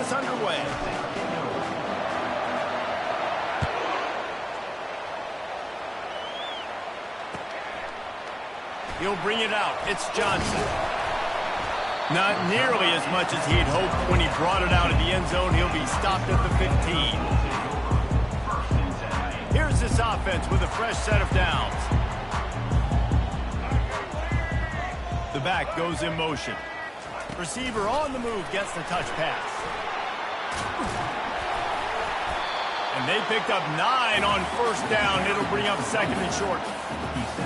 us underway. He'll bring it out. It's Johnson. Not nearly as much as he'd hoped when he brought it out of the end zone. He'll be stopped at the 15. Here's this offense with a fresh set of downs. The back goes in motion. Receiver on the move gets the touch pass. And they picked up 9 on first down. It'll bring up second and short.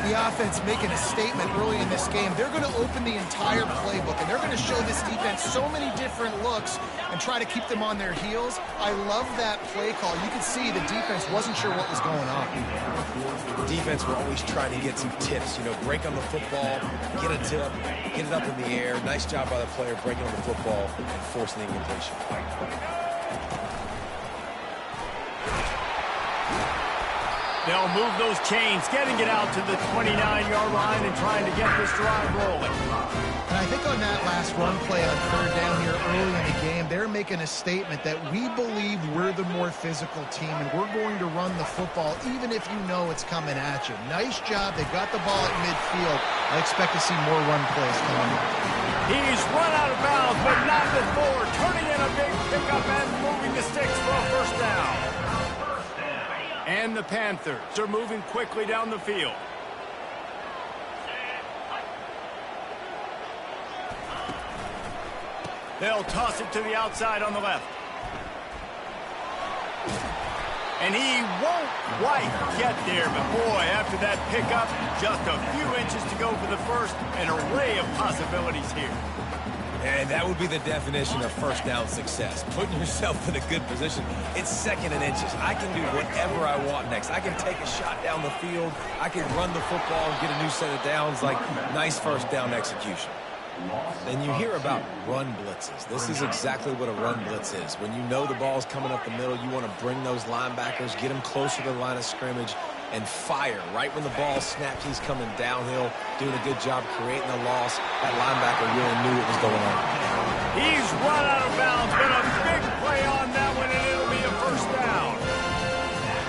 The offense making a statement early in this game. They're going to open the entire playbook, and they're going to show this defense so many different looks and try to keep them on their heels. I love that play call. You could see the defense wasn't sure what was going on. Defense were always trying to get some tips, break on the football, get a tip, get it up in the air. Nice job by the player breaking on the football and forcing the incompletion. They'll move those chains, getting it out to the 29-yard line and trying to get this drive rolling. And I think on that last run play on third down here early in the game, they're making a statement that we believe we're the more physical team and we're going to run the football even if you know it's coming at you. Nice job. They got the ball at midfield. I expect to see more run plays coming up. He's run out of bounds, but not before. Turning in a big pickup and moving the sticks for a first down. And the Panthers are moving quickly down the field. They'll toss it to the outside on the left. And he won't quite get there, but boy, after that pickup, just a few inches to go for the first. An array of possibilities here. And that would be the definition of first down success. Putting yourself in a good position. It's second and inches. I can do whatever I want next. I can take a shot down the field. I can run the football and get a new set of downs. Like, nice first down execution. Then you hear about run blitzes. This is exactly what a run blitz is. When you know the ball's coming up the middle, you want to bring those linebackers, get them closer to the line of scrimmage, and fire. Right when the ball snaps, he's coming downhill, doing a good job creating a loss. That linebacker really knew what was going on. He's run out of bounds, but a big play on that one, and it'll be a first down.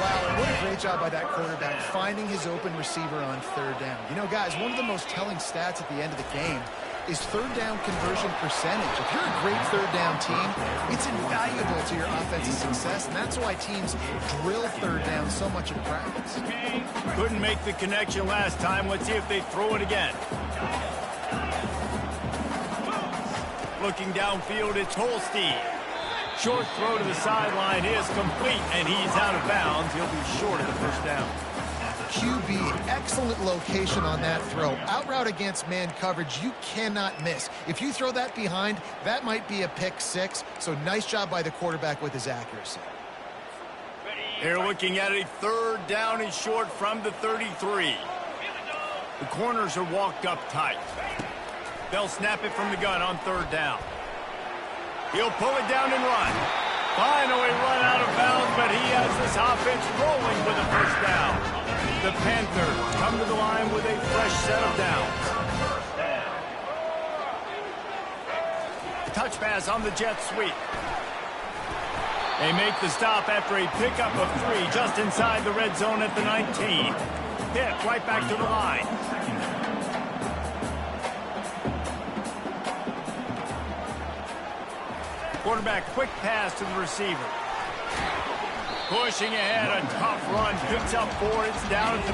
Wow, and what a great job by that quarterback finding his open receiver on third down. Guys, one of the most telling stats at the end of the game is third down conversion percentage. If you're a great third down team, it's invaluable to your offensive success, and that's why teams drill third down so much in practice. Couldn't make the connection last time. Let's see if they throw it again. Looking downfield, it's Holstein. Short throw to the sideline is complete, and he's out of bounds. He'll be short of the first down. QB, excellent location on that throw. Out route against man coverage, you cannot miss. If you throw that behind, that might be a pick six. So nice job by the quarterback with his accuracy. They're looking at a third down and short from the 33. The corners are walked up tight. They'll snap it from the gun on third down. He'll pull it down and run. Finally run out of bounds, but he has this offense rolling with a first down. The Panthers come to the line with a fresh set of downs. Touch pass on the jet sweep. They make the stop after a pickup of 3 just inside the red zone at the 19. Hit right back to the line. Quarterback, quick pass to the receiver. Pushing ahead, a tough run, picks up 4, it's down at the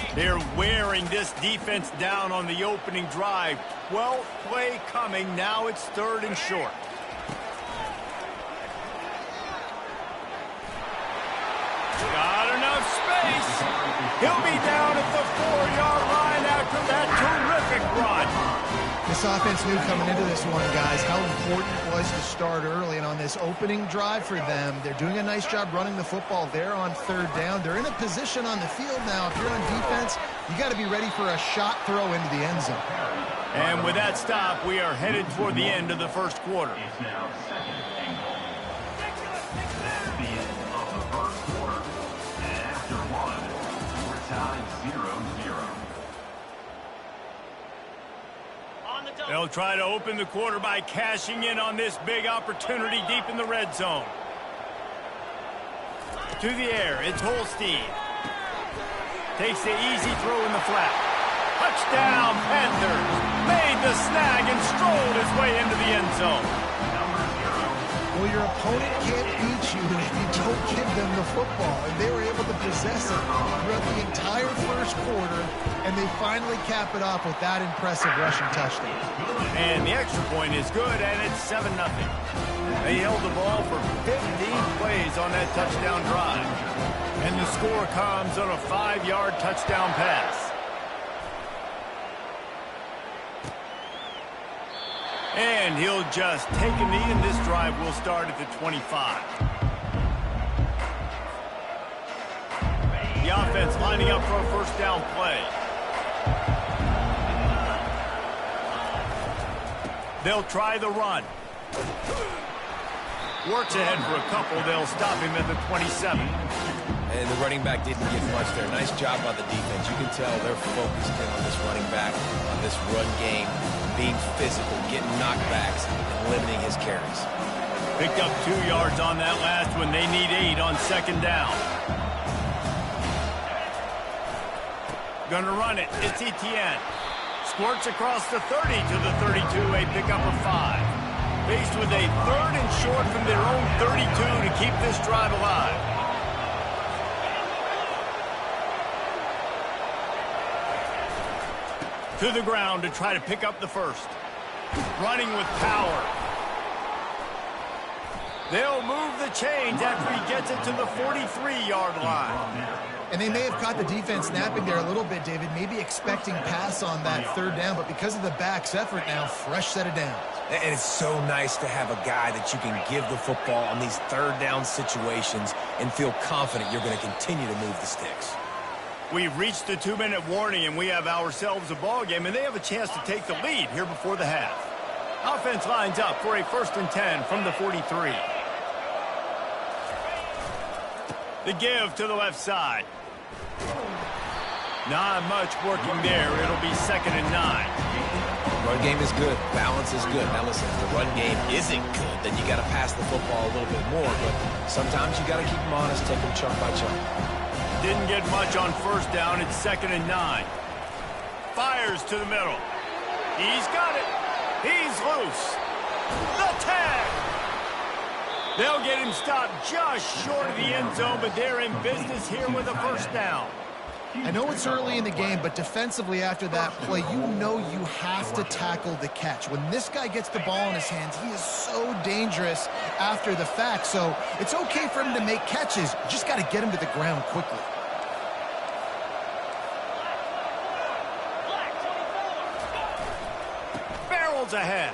15. They're wearing this defense down on the opening drive. 12th play coming, now it's third and short. Got enough space. He'll be down at the 4-yard line after that terrific run. This offense knew coming into this one, guys, how important it was to start early. And on this opening drive for them, they're doing a nice job running the football there on third down. They're in a position on the field now. If you're on defense, you got to be ready for a shot throw into the end zone. And with that stop, we are headed toward the end of the first quarter. They'll try to open the quarter by cashing in on this big opportunity deep in the red zone. To the air, it's Holstein. Takes the easy throw in the flat. Touchdown, Panthers. Made the snag and strolled his way into the end zone. Well, your opponent can't beat you if you don't give them the football. And they were able to possess it throughout the entire first quarter, and they finally cap it off with that impressive rushing touchdown. And the extra point is good, and it's 7-0. They held the ball for 15 plays on that touchdown drive. And the score comes on a 5-yard touchdown pass. And he'll just take a knee, and this drive will start at the 25. The offense lining up for a first down play. They'll try the run. Works ahead for a couple. They'll stop him at the 27. And the running back didn't get much there. Nice job by the defense. You can tell they're focused in on this running back, on this run game, being physical, getting knockbacks, and limiting his carries. Picked up 2 yards on that last one. They need 8 on second down. Gonna run it. It's Etienne. Squirts across the 30 to the 32, a pickup of 5. Faced with a 3rd and short from their own 32 to keep this drive alive. To the ground to try to pick up the first. Running with power. They'll move the chains after he gets it to the 43-yard line. And they may have caught the defense napping there a little bit, David, maybe expecting pass on that 3rd down, but because of the back's effort now, fresh set of downs. And it's so nice to have a guy that you can give the football on these 3rd down situations and feel confident you're going to continue to move the sticks. We've reached the 2-minute warning, and we have ourselves a ball game, and they have a chance to take the lead here before the half. Offense lines up for a 1st and 10 from the 43. The give to the left side. Not much working there. It'll be 2nd and 9. Run game is good. Balance is good. Now listen, if the run game isn't good, then you got to pass the football a little bit more. But sometimes you got to keep them honest, take them chunk by chunk. Didn't get much on 1st down. It's 2nd and 9. Fires to the middle. He's got it. He's loose. The tag. They'll get him stopped just short of the end zone, but they're in business here with a 1st down. I know it's early in the game, but defensively after that play, you know you have to tackle the catch. When this guy gets the ball in his hands, he is so dangerous after the fact. So it's okay for him to make catches. You just got to get him to the ground quickly. Barrels ahead.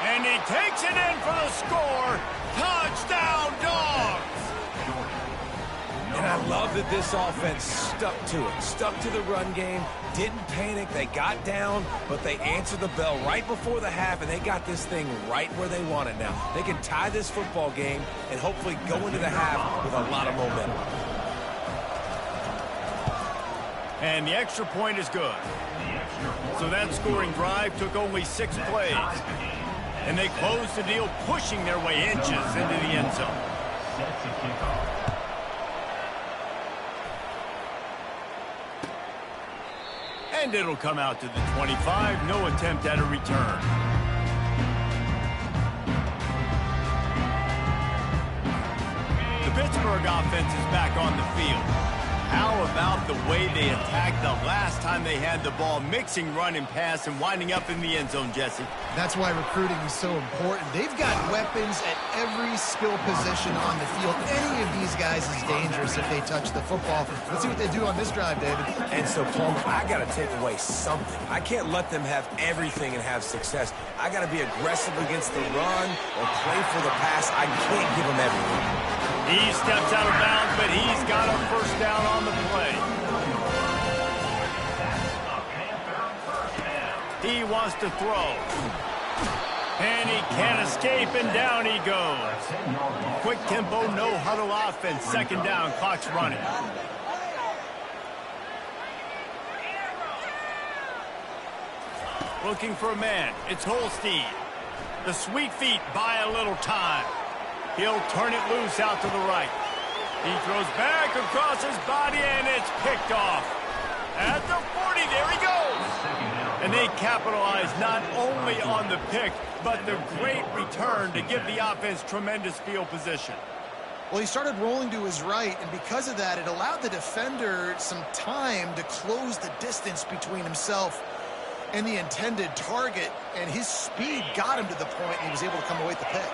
And he takes it in for the score. Touchdown, Dogs! And I love that this offense stuck to it, stuck to the run game, didn't panic, they got down, but they answered the bell right before the half, and they got this thing right where they want it now. They can tie this football game and hopefully go into the half with a lot of momentum. And the extra point is good. So that scoring drive took only 6 plays. And they closed the deal, pushing their way inches into the end zone. And it'll come out to the 25. No attempt at a return. The Pittsburgh offense is back on the field. How about the way they attacked the last time they had the ball, mixing run and pass and winding up in the end zone, Jesse? That's why recruiting is so important. They've got weapons at every skill position on the field. Any of these guys is dangerous if they touch the football. Let's see what they do on this drive, David. And so, Palmer, I got to take away something. I can't let them have everything and have success. I got to be aggressive against the run or play for the pass. I can't give them everything. He steps out of bounds, but he's got a 1st down on the play. He wants to throw. And he can't escape, and down he goes. Quick tempo, no huddle offense. 2nd down, clock's running. Looking for a man. It's Holstein. The sweet feet buy a little time. He'll turn it loose out to the right. He throws back across his body, and it's picked off. At the 40, there he goes. And they capitalize not only on the pick, but the great return to give the offense tremendous field position. Well, he started rolling to his right, and because of that, it allowed the defender some time to close the distance between himself and the intended target, and his speed got him to the point, and he was able to come away with the pick.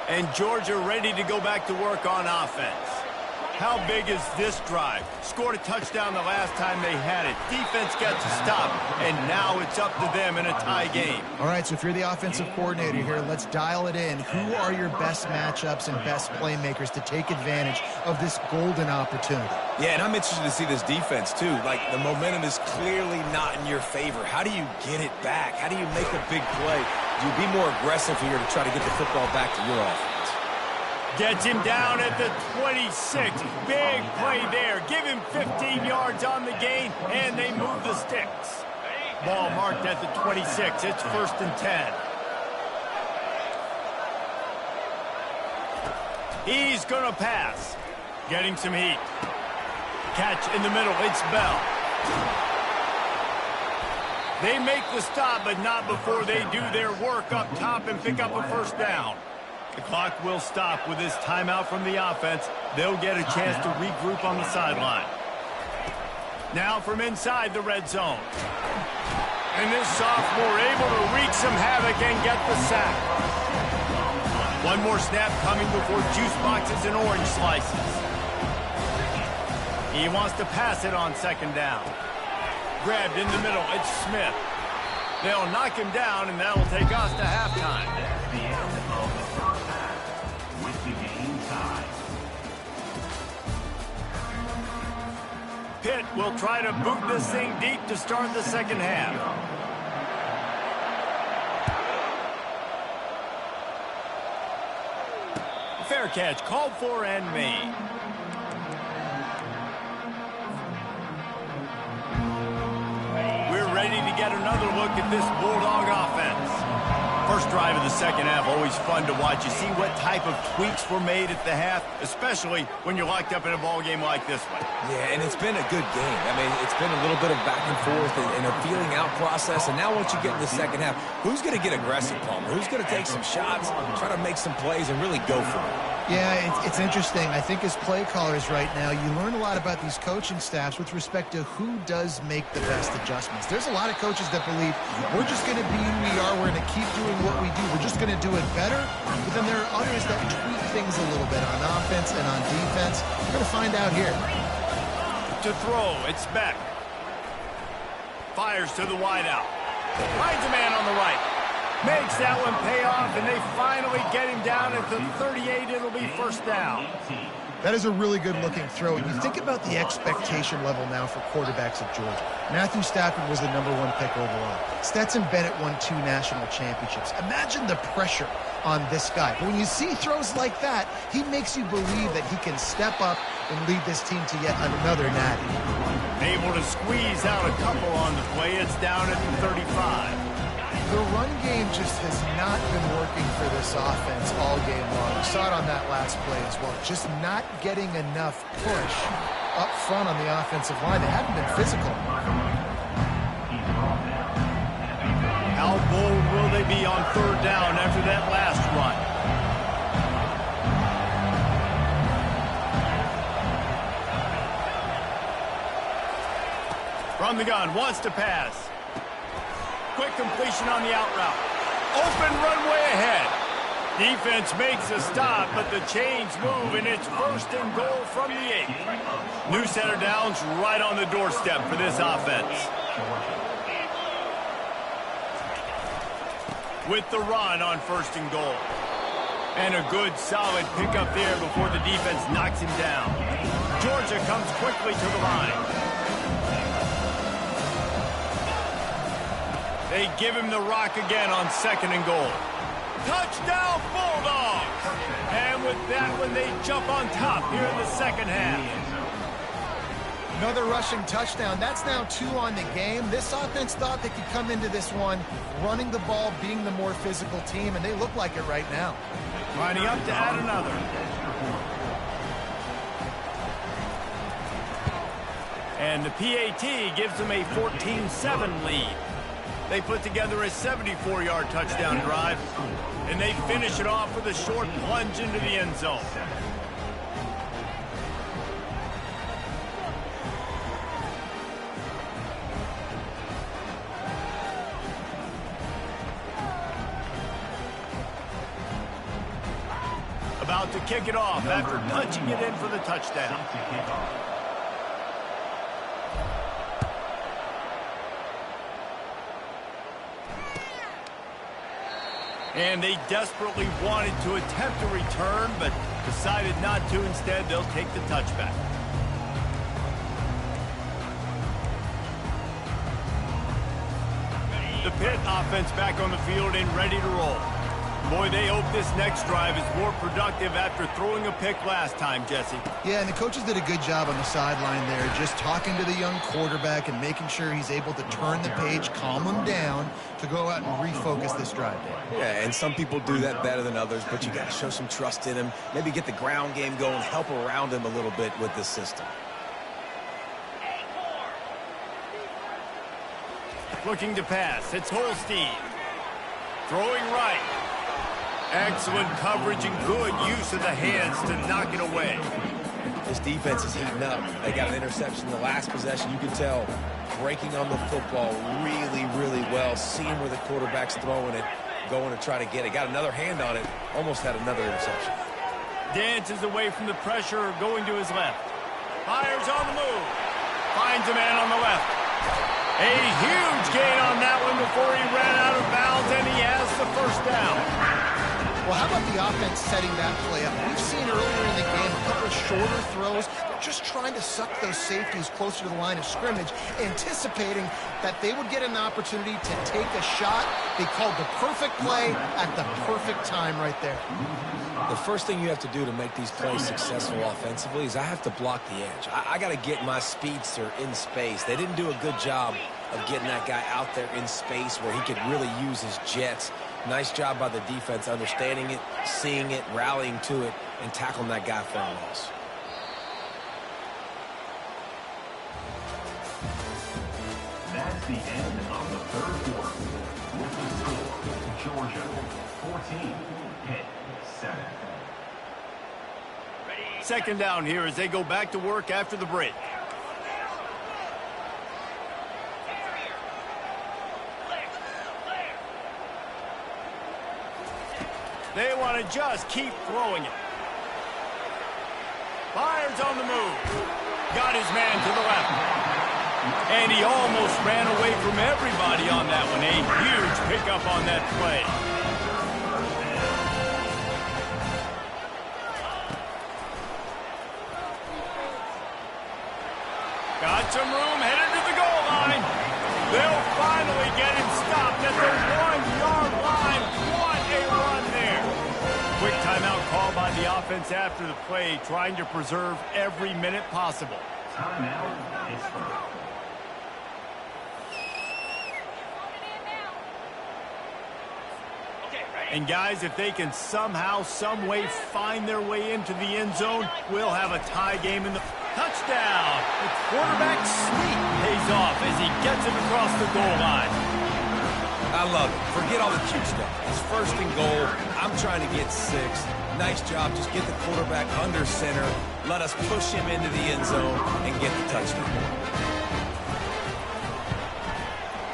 And Georgia ready to go back to work on offense. How big is this drive? Scored a touchdown the last time they had it. Defense gets a stop, and now it's up to them in a tie game. All right, so if you're the offensive coordinator here, let's dial it in. Who are your best matchups and best playmakers to take advantage of this golden opportunity? Yeah, and I'm interested to see this defense, too. Like, the momentum is clearly not in your favor. How do you get it back? How do you make a big play? Do you be more aggressive here to try to get the football back to your offense? Gets him down at the 26. Big play there. Give him 15 yards on the gain, and they move the sticks. Ball marked at the 26. It's 1st and 10. He's going to pass. Getting some heat. Catch in the middle. It's Bell. They make the stop, but not before they do their work up top and pick up a 1st down. The clock will stop with this timeout from the offense. They'll get a chance to regroup on the sideline. Now from inside the red zone. And this sophomore able to wreak some havoc and get the sack. One more snap coming before juice boxes and orange slices. He wants to pass it on 2nd down. Grabbed in the middle. It's Smith. They'll knock him down, and that'll take us to halftime. Pitt will try to boot this thing deep to start the 2nd half. Fair catch called for and made. We're ready to get another look at this Bulldog offense. First drive of the 2nd half, always fun to watch. You see what type of tweaks were made at the half, especially when you're locked up in a ball game like this one. Yeah, and it's been a good game. I mean, it's been a little bit of back and forth and a feeling out process. And now once you get in the 2nd half, who's going to get aggressive, Palmer? Who's going to take some shots, try to make some plays, and really go for it? Yeah, it's interesting. I think as play callers right now, you learn a lot about these coaching staffs with respect to who does make the best adjustments. There's a lot of coaches that believe we're just going to be who we are. We're going to keep doing what we do. We're just going to do it better. But then there are others that tweak things a little bit on offense and on defense. We're going to find out here. To throw, it's Beck. Fires to the wideout. Finds a man on the right. Makes that one pay off, and they finally get him down at the 38. It'll be 1st down. That is a really good-looking throw. And you think about the expectation level now for quarterbacks at Georgia. Matthew Stafford was the #1 pick overall. Stetson Bennett won 2 national championships. Imagine the pressure on this guy. But when you see throws like that, he makes you believe that he can step up and lead this team to yet another natty. Able to squeeze out a couple on the play. It's down at the 35. The run game just has not been working for this offense all game long. We saw it on that last play as well. Just not getting enough push up front on the offensive line. They haven't been physical. How bold will they be on 3rd down after that last run? From the gun, wants to pass. Quick completion on the out route. Open runway ahead. Defense makes a stop, but the chains move, and it's 1st and goal from the 8. New set of downs right on the doorstep for this offense. With the run on 1st and goal. And a good, solid pickup there before the defense knocks him down. Georgia comes quickly to the line. They give him the rock again on 2nd and goal. Touchdown, Bulldogs! And with that one, they jump on top here in the 2nd half. Another rushing touchdown. That's now 2 on the game. This offense thought they could come into this one running the ball, being the more physical team, and they look like it right now. Lining up to add another. And the PAT gives them a 14-7 lead. They put together a 74-yard touchdown drive, and they finish it off with a short plunge into the end zone. About to kick it off after punching it in for the touchdown. And they desperately wanted to attempt a return, but decided not to. Instead, they'll take the touchback. The Pitt offense back on the field and ready to roll. Boy, they hope this next drive is more productive after throwing a pick last time, Jesse. Yeah, and the coaches did a good job on the sideline there, just talking to the young quarterback and making sure he's able to turn the page, calm him down to go out and refocus this drive. Yeah, and some people do that better than others, but you got to show some trust in him, maybe get the ground game going, help around him a little bit with this system. Looking to pass, it's Holstein. Throwing right. Excellent coverage and good use of the hands to knock it away. This defense is heating up. They got an interception the last possession. You can tell breaking on the football really, really well, seeing where the quarterback's throwing it, going to try to get it. Got another hand on it, almost had another interception. Dances away from the pressure, going to his left. Fires on the move. Finds a man on the left. A huge gain on that one before he ran out of bounds, and he has the first down. Well, how about the offense setting that play up? We've seen earlier in the game a couple of shorter throws. They're just trying to suck those safeties closer to the line of scrimmage, anticipating that they would get an opportunity to take a shot. They called the perfect play at the perfect time right there. The first thing you have to do to make these plays successful offensively is I have to block the edge. I got to get my speedster in space. They didn't do a good job of getting that guy out there in space where he could really use his jets. Nice job by the defense understanding it, seeing it, rallying to it, and tackling that guy for a loss. That's the end of the third quarter. With the score, Georgia 14, Pitt 7. Second down here as they go back to work after the break. They want to just keep throwing it. Fires on the move. Got his man to the left. And he almost ran away from everybody on that one. A huge pickup on that play. Got some room, headed to the goal line. They'll finally get him stopped at the 1-yard line. What a run there. Quick timeout call by the offense after the play, trying to preserve every minute possible. Timeout, Pittsburgh. And guys, if they can somehow, some way find their way into the end zone, we'll have a tie game in the touchdown. The quarterback sneak pays off as he gets it across the goal line. I love it. Forget all the cute stuff. It's first and goal. I'm trying to get 6. Nice job. Just get the quarterback under center. Let us push him into the end zone and get the touchdown.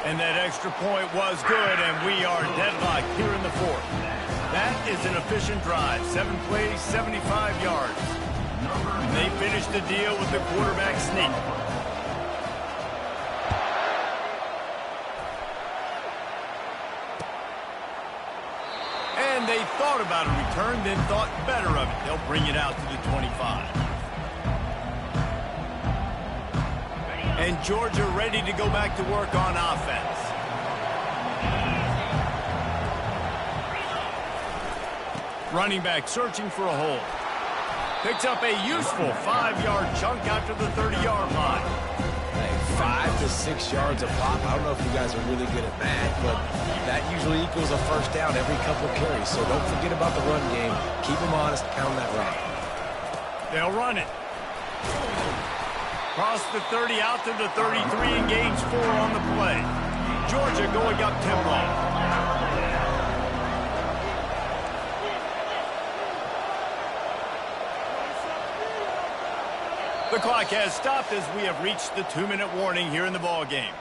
And that extra point was good, and we are deadlocked here in the fourth. That is an efficient drive. 7 plays, 75 yards. And they finish the deal with the quarterback sneak. And they thought about a return, then thought better of it. They'll bring it out to the 25. And Georgia ready to go back to work on offense. Running back searching for a hole. Picks up a useful 5-yard chunk after the 30-yard line. Hey, 5 to 6 yards a pop. I don't know if you guys are really good at math, but that usually equals a first down every couple carries. So don't forget about the run game. Keep them honest, pound that rock. They'll run it. Cross the 30 out to the 33 and gains 4 on the play. Georgia going up tempo. The clock has stopped as we have reached the 2-minute warning here in the ball game.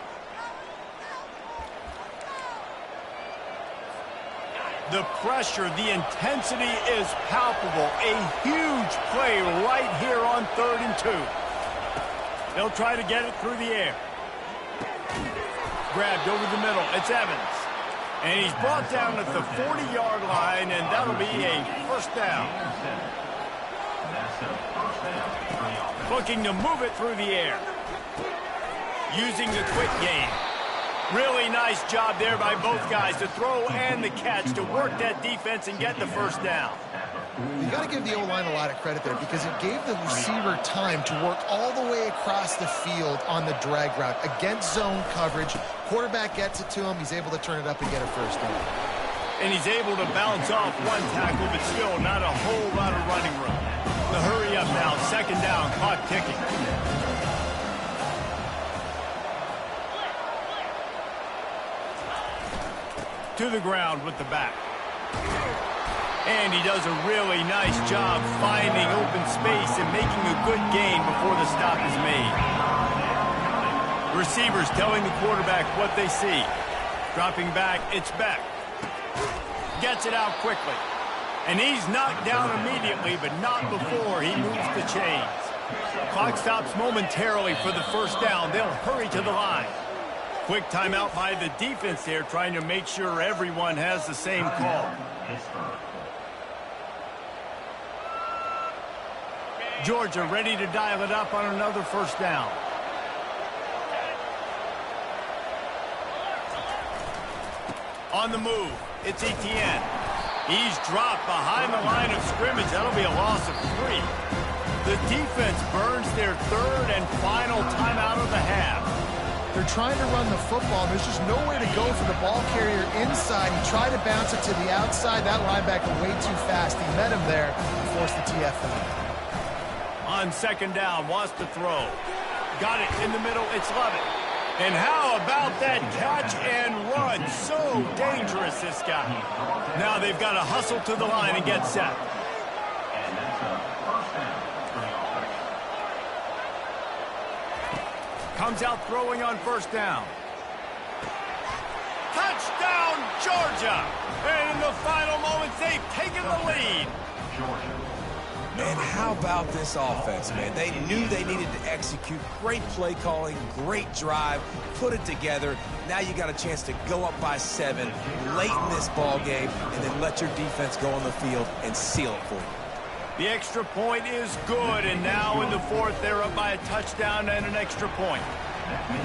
The pressure, the intensity is palpable. A huge play right here on 3rd and 2. They'll try to get it through the air. Grabbed over the middle. It's Evans. And he's brought down at the 40-yard line, and that'll be a first down. Looking to move it through the air. Using the quick game. Really nice job there by both guys to throw and the catch to work that defense and get the first down. You got to give the O-line a lot of credit there because it gave the receiver time to work all the way across the field on the drag route against zone coverage. Quarterback gets it to him. He's able to turn it up and get a first down. And he's able to bounce off one tackle, but still not a whole lot of running room. The hurry up now, 2nd down, clock ticking. To the ground with the back. And he does a really nice job finding open space and making a good gain before the stop is made. Receivers telling the quarterback what they see. Dropping back, it's Beck. Gets it out quickly. And he's knocked down immediately, but not before he moves the chains. Clock stops momentarily for the first down. They'll hurry to the line. Quick timeout by the defense there, trying to make sure everyone has the same call. Georgia ready to dial it up on another first down. On the move, it's Etienne. He's dropped behind the line of scrimmage. That'll be a loss of 3. The defense burns their 3rd and final timeout of the half. They're trying to run the football. There's just nowhere to go for the ball carrier inside. He tried to bounce it to the outside. That linebacker way too fast. He met him there and forced the TFL. On 2nd down, wants to throw. Got it in the middle, it's Lovett. And how about that catch and run? So dangerous, this guy. Now they've got to hustle to the line and get set. Comes out throwing on 1st down. Touchdown, Georgia! And in the final moments, they've taken the lead. Man, how about this offense, man? They knew they needed to execute. Great play calling, great drive, put it together. Now you got a chance to go up by 7 late in this ball game and then let your defense go on the field and seal it for you. The extra point is good, and now in the 4th, they're up by a touchdown and an extra point.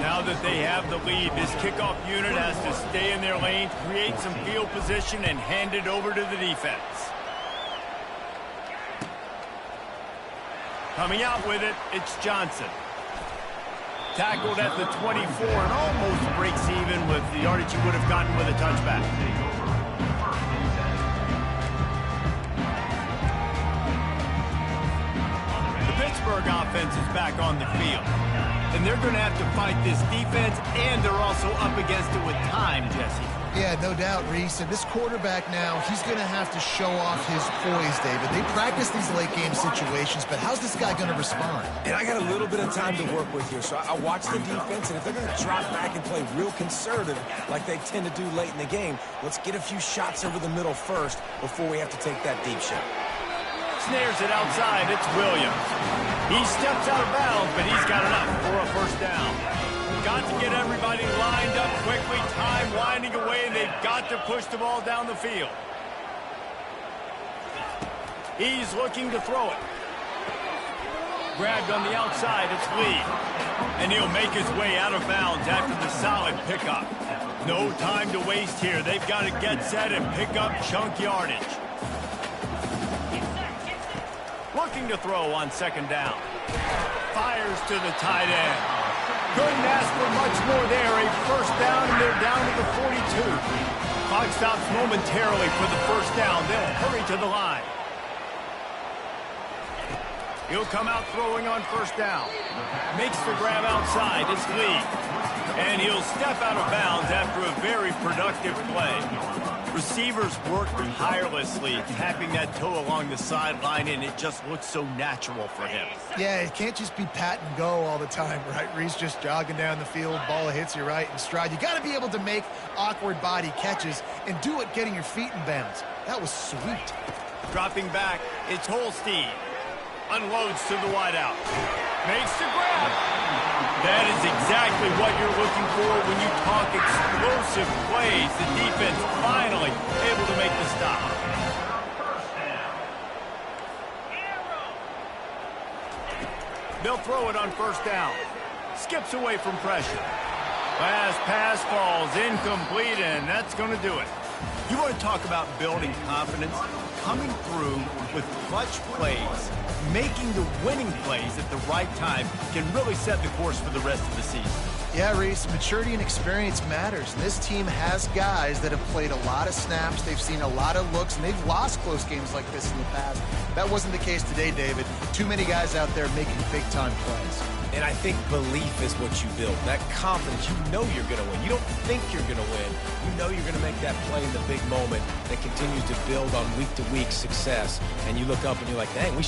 Now that they have the lead, this kickoff unit has to stay in their lane, create some field position, and hand it over to the defense. Coming out with it, it's Johnson. Tackled at the 24 and almost breaks even with the yardage he would have gotten with a touchback. The Pittsburgh offense is back on the field. And they're going to have to fight this defense, and they're also up against it with time, Jesse. Yeah, no doubt, Reese. And this quarterback now, he's going to have to show off his poise, David. They practice these late-game situations, but how's this guy going to respond? And I got a little bit of time to work with here, so I watch the defense, and if they're going to drop back and play real conservative like they tend to do late in the game, let's get a few shots over the middle first before we have to take that deep shot. Snares it outside. It's Williams. He steps out of bounds, but he's got enough for a first down. Got to get everybody lined up quickly. Time winding away, and they've got to push the ball down the field. He's looking to throw it. Grabbed on the outside, it's Lee. And he'll make his way out of bounds after the solid pickup. No time to waste here. They've got to get set and pick up chunk yardage. looking to throw on second down. Fires to the tight end. Couldn't ask for much more there. A first down, and they're down to the 42. Clock stops momentarily for the first down. They'll hurry to the line. He'll come out throwing on first down. Makes the grab outside. It's Lee. And he'll step out of bounds after a very productive play. Receivers work tirelessly, tapping that toe along the sideline, and it just looks so natural for him. Yeah, it can't just be pat and go all the time, right? Reese just jogging down the field, ball hits you right in stride. You got to be able to make awkward body catches and do it getting your feet in bounds. That was sweet. Dropping back, it's Holstein. Unloads to the wideout. Makes the grab. That is exactly what you're looking for when you talk explosive plays. The defense finally able to make the stop. They'll throw it on first down. Skips away from pressure. Last pass falls incomplete, and that's going to do it. You want to talk about building confidence? Coming through with clutch plays, making the winning plays at the right time can really set the course for the rest of the season. Yeah, Reese, maturity and experience matters. And this team has guys that have played a lot of snaps. They've seen a lot of looks, and they've lost close games like this in the past. That wasn't the case today, David. Too many guys out there making big-time plays. And I think belief is what you build. That confidence, you know you're going to win. You don't think you're going to win. You know you're going to make that play in the big moment that continues to build on week-to-week success. And you look up and you're like, dang, we